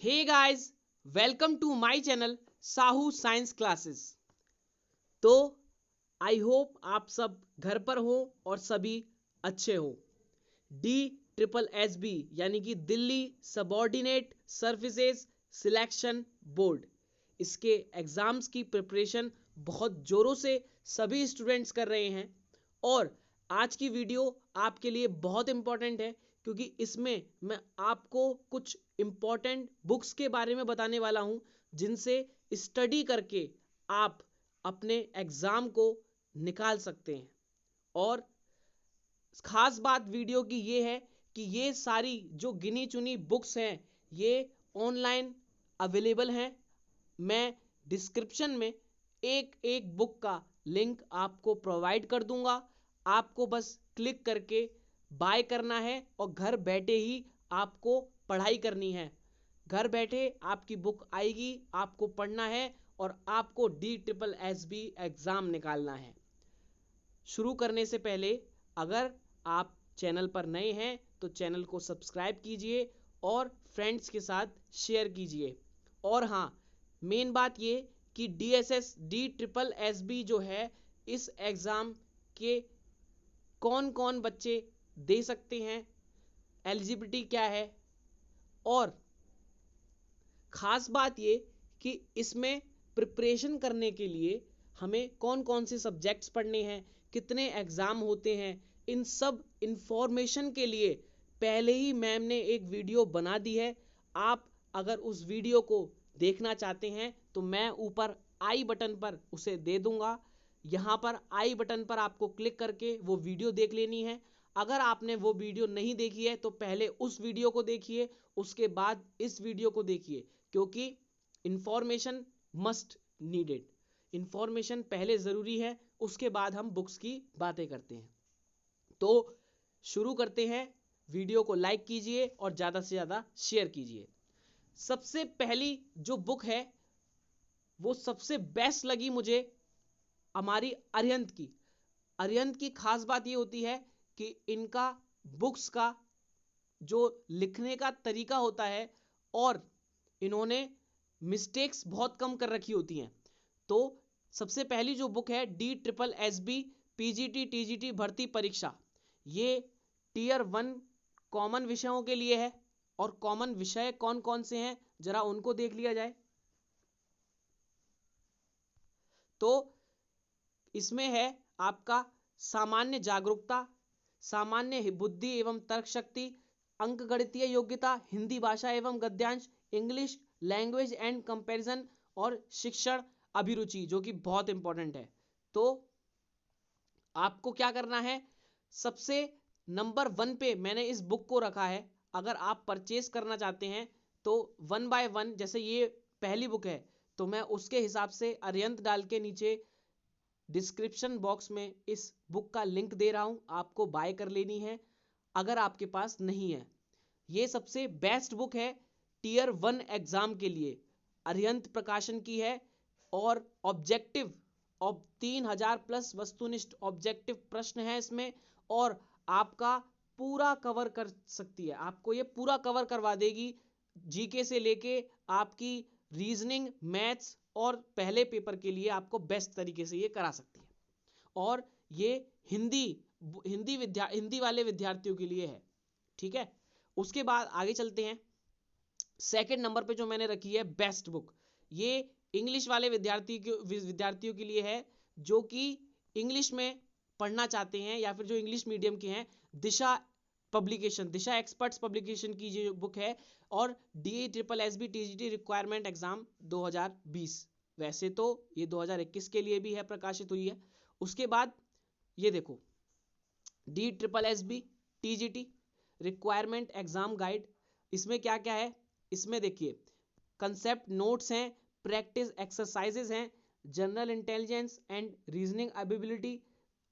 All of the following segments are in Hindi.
Hey guys, welcome to my channel Sahu science classes. तो आई होप आप सब घर पर हो और सभी अच्छे हो। DSSB यानी कि Delhi subordinate services selection board, इसके एग्जाम्स की प्रिपरेशन बहुत जोरों से सभी स्टूडेंट्स कर रहे हैं। और आज की वीडियो आपके लिए बहुत इंपॉर्टेंट है क्योंकि इसमें मैं आपको कुछ इंपॉर्टेंट बुक्स के बारे में बताने वाला हूं जिनसे स्टडी करके आप अपने एग्जाम को निकाल सकते हैं। और खास बात वीडियो की ये है कि ये सारी जो गिनी चुनी बुक्स हैं ये ऑनलाइन अवेलेबल हैं। मैं डिस्क्रिप्शन में एक एक बुक का लिंक आपको प्रोवाइड कर दूंगा। आपको बस क्लिक करके बाय करना है और घर बैठे ही आपको पढ़ाई करनी है। घर बैठे आपकी बुक आएगी, आपको पढ़ना है और आपको DSSB एग्जाम निकालना है। शुरू करने से पहले अगर आप चैनल पर नए हैं तो चैनल को सब्सक्राइब कीजिए और फ्रेंड्स के साथ शेयर कीजिए। और हाँ, मेन बात ये कि DSSB जो है, इस एग्ज़ाम के कौन कौन बच्चे दे सकते हैं, एलिजिबिलिटी क्या है, और ख़ास बात ये कि इसमें प्रिपरेशन करने के लिए हमें कौन कौन से सब्जेक्ट्स पढ़ने हैं, कितने एग्ज़ाम होते हैं, इन सब इंफॉर्मेशन के लिए पहले ही मैम ने एक वीडियो बना दी है। आप अगर उस वीडियो को देखना चाहते हैं तो मैं ऊपर आई बटन पर उसे दे दूंगा। यहाँ पर आई बटन पर आपको क्लिक करके वो वीडियो देख लेनी है। अगर आपने वो वीडियो नहीं देखी है तो पहले उस वीडियो को देखिए, उसके बाद इस वीडियो को देखिए, क्योंकि इंफॉर्मेशन मस्ट नीडेड। इंफॉर्मेशन पहले ज़रूरी है, उसके बाद हम बुक्स की बातें करते हैं। तो शुरू करते हैं। वीडियो को लाइक कीजिए और ज़्यादा से ज़्यादा शेयर कीजिए। सबसे पहली जो बुक है वो सबसे बेस्ट लगी मुझे हमारी अरिहंत की। अरिहंत की खास बात ये होती है कि इनका बुक्स का जो लिखने का तरीका होता है और इन्होंने मिस्टेक्स बहुत कम कर रखी होती हैं। तो सबसे पहली जो बुक है DSSB PGT TGT भर्ती परीक्षा, ये टियर 1 कॉमन विषयों के लिए है। और कॉमन विषय कौन कौन से हैं जरा उनको देख लिया जाए। तो इसमें है आपका सामान्य जागरूकता, सामान्य बुद्धि एवं तर्क शक्ति, अंकगणितीय योग्यता, हिंदी भाषा एवं गद्यांश, इंग्लिश लैंग्वेज एंड कंपैरिजन और शिक्षण अभिरुचि, जो कि बहुत इंपॉर्टेंट है। तो आपको क्या करना है, सबसे नंबर 1 पे मैंने इस बुक को रखा है। अगर आप परचेज करना चाहते हैं तो 1 बाय 1, जैसे ये पहली बुक है तो मैं उसके हिसाब से अरिहंत डाल के नीचे डिस्क्रिप्शन बॉक्स में इस बुक का लिंक दे रहा हूं, आपको बाय कर लेनी है अगर आपके पास नहीं है। ये सबसे बेस्ट बुक है टियर 1 एग्जाम के लिए, अरिहंत प्रकाशन की है। और ऑब्जेक्टिव 3000 प्लस वस्तुनिष्ठ ऑब्जेक्टिव प्रश्न है इसमें, और आपका पूरा कवर कर सकती है, आपको ये पूरा कवर करवा देगी। जीके से लेके आपकी रीजनिंग, मैथ्स और पहले पेपर के लिए आपको बेस्ट तरीके से ये करा सकती है। और ये हिंदी वाले विद्यार्थियों के लिए है, ठीक है। उसके बाद आगे चलते हैं। सेकंड नंबर पे जो मैंने रखी है बेस्ट बुक, ये इंग्लिश वाले विद्यार्थियों के लिए है जो कि इंग्लिश में पढ़ना चाहते हैं या फिर जो इंग्लिश मीडियम के हैं। दिशा एक्सपर्ट्स पब्लिकेशन की जो बुक है, और DSSB TGT रिक्वायरमेंट एग्जाम 2020, वैसे तो ये 2021 के लिए भी है, प्रकाशित हुई है। उसके बाद ये देखो DSSB TGT requirement exam guide, इसमें क्या क्या है, इसमें देखिए कंसेप्ट नोट्स हैं, प्रैक्टिस एक्सरसाइजेज हैं, general intelligence and reasoning ability,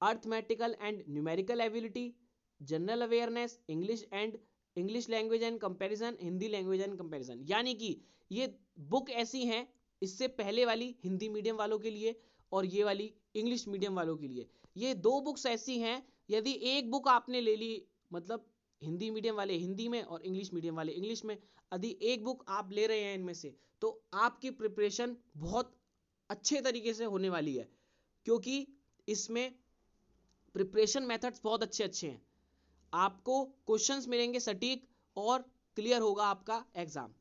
arithmetical and numerical ability, general awareness, English language and comparison, Hindi language and comparison. यानी कि ये बुक ऐसी हैं, इससे पहले वाली हिंदी मीडियम वालों के लिए और ये वाली इंग्लिश मीडियम वालों के लिए। ये दो बुक्स ऐसी हैं, यदि एक बुक आपने ले ली, मतलब हिंदी मीडियम वाले हिंदी में और इंग्लिश मीडियम वाले इंग्लिश में। यदि एक बुक आप ले रहे हैं इनमें से, तो आपकी प्रिपरेशन बहुत अच्छे तरीके से होने वाली है, क्योंकि इसमें प्रिपरेशन मेथड्स बहुत अच्छे अच्छे हैं। आपको क्वेश्चंस मिलेंगे सटीक और क्लियर होगा आपका एग्जाम।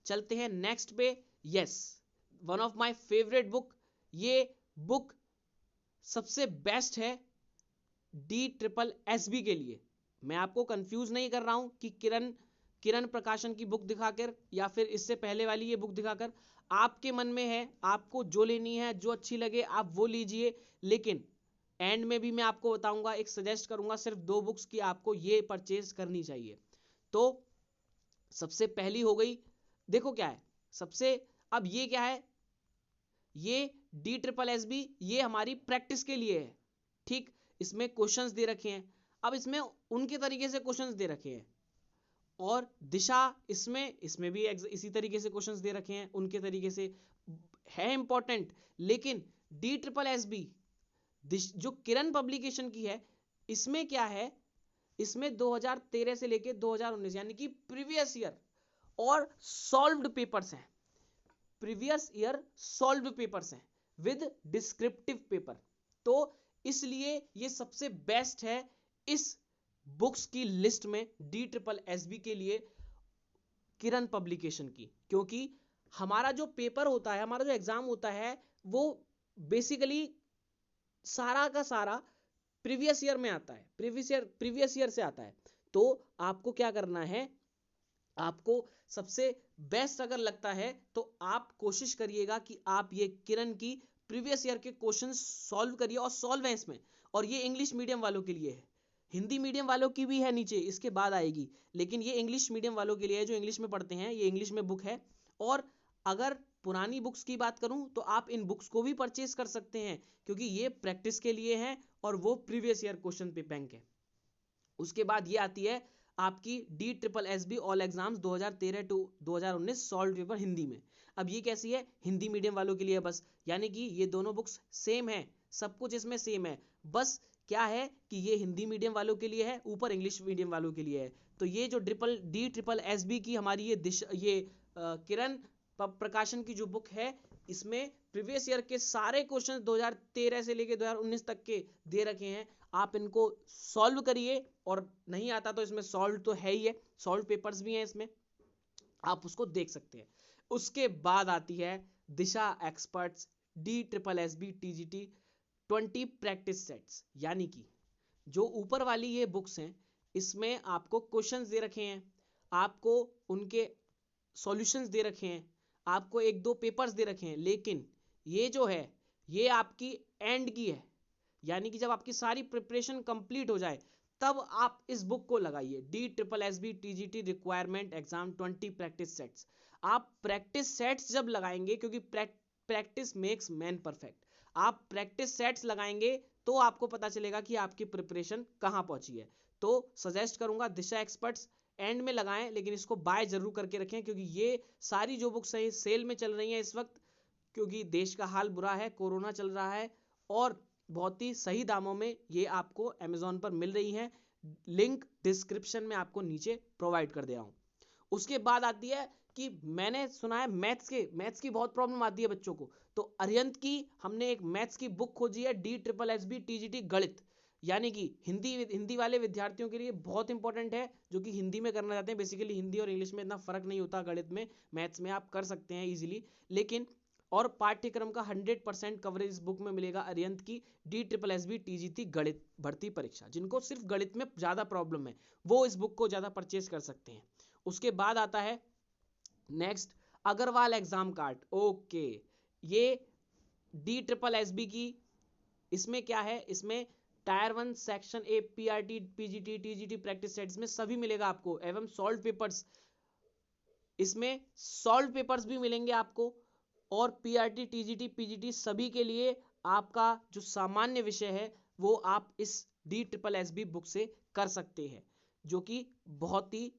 चलते हैं नेक्स्ट पे। Yes, one of my favourite book, ये बुक सबसे बेस्ट है DSSB के लिए। मैं आपको कंफ्यूज नहीं कर रहा हूं कि किरण प्रकाशन की बुक दिखाकर या फिर इससे पहले वाली ये बुक दिखाकर। आपके मन में है, आपको जो लेनी है, जो अच्छी लगे आप वो लीजिए, लेकिन एंड में भी मैं आपको बताऊंगा, एक सजेस्ट करूंगा सिर्फ 2 बुक्स की आपको ये परचेज करनी चाहिए। तो सबसे पहली हो गई, देखो क्या है सबसे, अब ये क्या है, ये DSSB ये हमारी प्रैक्टिस के लिए है, ठीक। इसमें क्वेश्चंस दे रखे हैं, अब इसमें उनके तरीके से क्वेश्चंस दे रखे हैं, और दिशा इसमें भी इसी तरीके से क्वेश्चंस दे रखे हैं, उनके तरीके से है इंपॉर्टेंट। लेकिन DSSB जो किरण पब्लिकेशन की है, इसमें क्या है, इसमें 2013 से लेके 2019 यानी कि प्रीवियस ईयर और सॉल्व्ड पेपर्स हैं, प्रीवियस ईयर सॉल्व्ड पेपर्स हैं विद डिस्क्रिप्टिव पेपर। तो इसलिए ये सबसे बेस्ट है इस बुक्स की लिस्ट में DSSB के लिए किरण पब्लिकेशन की, क्योंकि हमारा जो पेपर होता है, हमारा जो एग्जाम होता है, वो बेसिकली सारा का सारा प्रीवियस ईयर में आता है, प्रीवियस ईयर से आता है। तो आपको क्या करना है, आपको सबसे बेस्ट अगर लगता है तो आप कोशिश करिएगा कि आप ये किरण की प्रीवियस ईयर के क्वेश्चन सॉल्व करिए, और सॉल्व है इसमें। और ये इंग्लिश मीडियम वालों के लिए है, हिंदी मीडियम वालों की भी है नीचे, इसके बाद आएगी, लेकिन ये इंग्लिश मीडियम वालों के लिए है, जो इंग्लिश में पढ़ते हैं, ये इंग्लिश में बुक है। और अगर पुरानी बुक्स की बात करूं तो आप इन बुक्स को भी परचेज कर सकते हैं, क्योंकि ये प्रैक्टिस के लिए है और वो प्रीवियस ईयर क्वेश्चन पे बैंक है। उसके बाद ये आती है आपकी DSSB all exams 2013 to 2019 solve paper Hindi में। अब ये कैसी है, हिंदी मीडियम वालों के लिए बस, यानी कि ये दोनों बुक्स सेम है, सब कुछ इसमें सेम है, बस क्या है कि ये हिंदी मीडियम वालों के लिए है, ऊपर इंग्लिश मीडियम वालों के लिए है। तो ये जो DSSB की हमारी ये किरण प्रकाशन की जो बुक है, इसमें प्रीवियस ईयर के सारे क्वेश्चन 2013 से लेके 2019 तक के दे रखे हैं। आप इनको सॉल्व करिए, और नहीं आता तो इसमें सॉल्व तो है ही है, सॉल्व पेपर्स भी हैं इसमें, आप उसको देख सकते हैं। उसके बाद आती है Disha experts DSSB TGT 20 practice sets, यानी कि जो ऊपर वाली ये बुक्स हैं, इसमें आपको क्वेश्चंस दे रखे हैं, आपको उनके सॉल्यूशंस दे रखे हैं, आपको 1-2 पेपर्स दे रखे हैं, लेकिन ये जो है ये आपकी एंड की है, यानी कि जब आपकी सारी प्रिपरेशन कंप्लीट हो जाए तब आप इस बुक को लगाइए, DSSB TGT requirement exam 20 practice sets. आप प्रैक्टिस सेट्स जब लगाएंगे, क्योंकि प्रैक्टिस मेक्स मैन परफेक्ट, आप प्रैक्टिस सेट्स लगाएंगे तो आपको पता चलेगा कि आपकी प्रिपरेशन कहां पहुंची है। तो सजेस्ट करूंगा दिशा एक्सपर्ट्स एंड में लगाएं, लेकिन इसको बाय जरूर करके रखें, क्योंकि ये सारी जो बुक्स हैं सेल में चल रही हैं इस वक्त, क्योंकि देश का हाल बुरा है, कोरोना चल रहा है, और बहुत ही सही दामों में ये आपको अमेजोन पर मिल रही हैं। लिंक डिस्क्रिप्शन में आपको नीचे प्रोवाइड कर दे रहा हूं। उसके बाद आती है कि मैंने सुना है मैथ्स की बहुत प्रॉब्लम आती है बच्चों को, तो अरिहंत की हमने एक मैथ्स की बुक खोजी है, DSSB TGT गणित, यानी कि हिंदी वाले विद्यार्थियों के लिए बहुत इंपॉर्टेंट है, जो कि हिंदी में करना चाहते हैं। बेसिकली हिंदी और इंग्लिश में इतना फर्क नहीं होता, गणित में मैथ्स में आप कर सकते हैं इजीली, लेकिन और पाठ्यक्रम का 100% कवरेज इस बुक में मिलेगा अरिहंत की DSSB TGT गणित भर्ती परीक्षा। जिनको सिर्फ गणित में ज्यादा प्रॉब्लम है वो इस बुक को ज्यादा परचेज कर सकते हैं। उसके बाद आता है next Agarwal exam card, okay, ये DSSB की, इसमें क्या है, इसमें tier 1 section A PRT PGT TGT practice sets में सभी मिलेगा आपको, एवं सॉल्व पेपर्स, इसमें सॉल्व पेपर्स भी मिलेंगे आपको, और PRT TGT PGT सभी के लिए आपका जो सामान्य विषय है वो आप इस DSSB बुक से कर सकते हैं, जो कि बहुत ही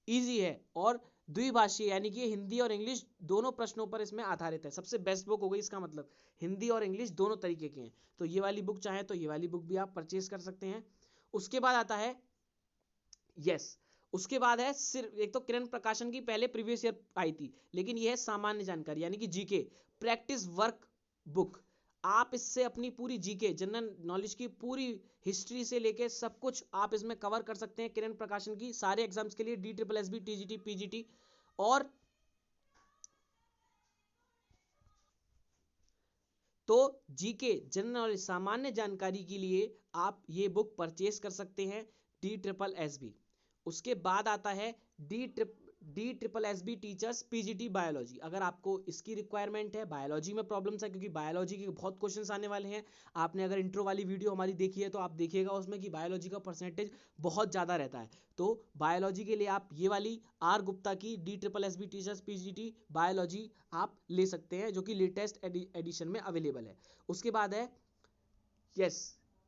इजी है और द्विभाषीय, यानी कि हिंदी और इंग्लिश दोनों प्रश्नों पर इसमें आधारित है। सबसे बेस्ट बुक हो गई, इसका मतलब हिंदी और इंग्लिश दोनों तरीके के हैं। तो ये वाली बुक चाहे तो ये वाली बुक भी आप परचेज कर सकते हैं। उसके बाद आता है यस उसके बाद है सिर्फ एक तो किरण प्रकाशन की पहले प्रीवियस ईयर आई थी, लेकिन यह है सामान्य जानकारी यानी कि जीके प्रैक्टिस वर्क बुक। आप इससे अपनी पूरी जीके जनरल नॉलेज की पूरी हिस्ट्री से लेके सब कुछ आप इसमें कवर कर सकते हैं किरण प्रकाशन की सारे एग्जाम्स के लिए, DSSB, TGT, PGT। और तो जीके जनरल नॉलेज सामान्य जानकारी के लिए आप ये बुक परचेस कर सकते हैं, DSSB। उसके बाद आता है DSSB टीचर्स PGT बायोलॉजी। अगर आपको इसकी रिक्वायरमेंट है, बायोलॉजी में प्रॉब्लम्स है क्योंकि बायोलॉजी के बहुत क्वेश्चंस आने वाले हैं। आपने अगर इंट्रो वाली वीडियो हमारी देखी है तो आप देखिएगा उसमें कि बायोलॉजी का परसेंटेज बहुत ज़्यादा रहता है। तो बायोलॉजी के लिए आप ये वाली R गुप्ता की DSSB टीचर्स PGT बायोलॉजी आप ले सकते हैं, जो कि लेटेस्ट एडिशन में अवेलेबल है। उसके बाद है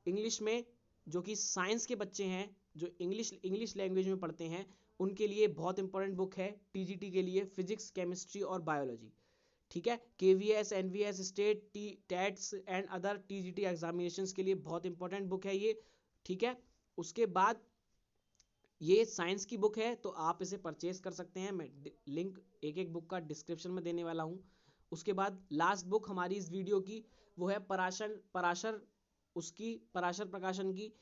इंग्लिश में, जो कि साइंस के बच्चे हैं जो इंग्लिश लैंग्वेज में पढ़ते हैं, उनके लिए बहुत इंपॉर्टेंट बुक है TGT के लिए, फिजिक्स, केमिस्ट्री और बायोलॉजी। ठीक है, KVS, NVS, state, TETs and other TGT examinations के लिए बहुत इंपॉर्टेंट बुक है ये। ठीक है, उसके बाद ये साइंस की बुक है तो आप इसे परचेज कर सकते हैं, मैं लिंक एक एक बुक का डिस्क्रिप्शन में देने वाला हूँ। उसके बाद लास्ट बुक हमारी इस वीडियो की वो है पराशर प्रकाशन की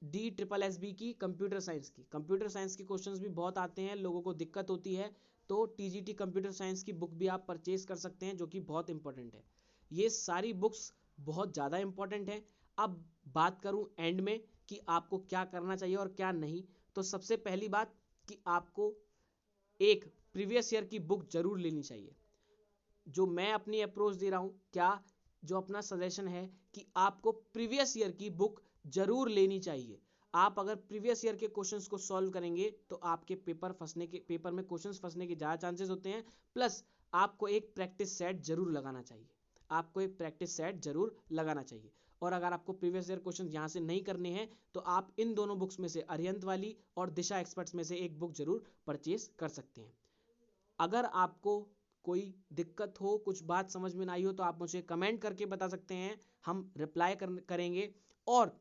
DSSB की कंप्यूटर साइंस की क्वेश्चंस भी बहुत आते हैं, लोगों को दिक्कत होती है, तो TGT कंप्यूटर साइंस की बुक भी आप परचेज कर सकते हैं, जो कि बहुत इंपॉर्टेंट है। ये सारी बुक्स बहुत ज़्यादा इंपॉर्टेंट है। अब बात करूं एंड में कि आपको क्या करना चाहिए और क्या नहीं, तो सबसे पहली बात कि आपको एक प्रीवियस ईयर की बुक जरूर लेनी चाहिए। जो मैं अपनी अप्रोच दे रहा हूं, क्या जो अपना सजेशन है कि आपको प्रीवियस ईयर की बुक जरूर लेनी चाहिए। आप अगर प्रीवियस ईयर के क्वेश्चंस को सॉल्व करेंगे तो आपके पेपर में क्वेश्चंस फंसने के ज़्यादा चांसेस होते हैं। प्लस आपको एक प्रैक्टिस सेट जरूर लगाना चाहिए। और अगर आपको प्रीवियस ईयर क्वेश्चन यहाँ से नहीं करने हैं तो आप इन दोनों बुक्स में से अरिहंत वाली और दिशा एक्सपर्ट्स में से एक बुक जरूर परचेज कर सकते हैं। अगर आपको कोई दिक्कत हो, कुछ बात समझ में ना आई हो, तो आप मुझे कमेंट करके बता सकते हैं, हम रिप्लाई करेंगे। और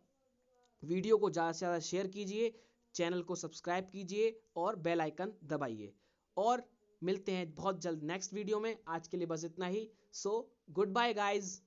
वीडियो को ज़्यादा से ज़्यादा शेयर कीजिए, चैनल को सब्सक्राइब कीजिए और बेल आइकन दबाइए। और मिलते हैं बहुत जल्द नेक्स्ट वीडियो में। आज के लिए बस इतना ही। So goodbye guys.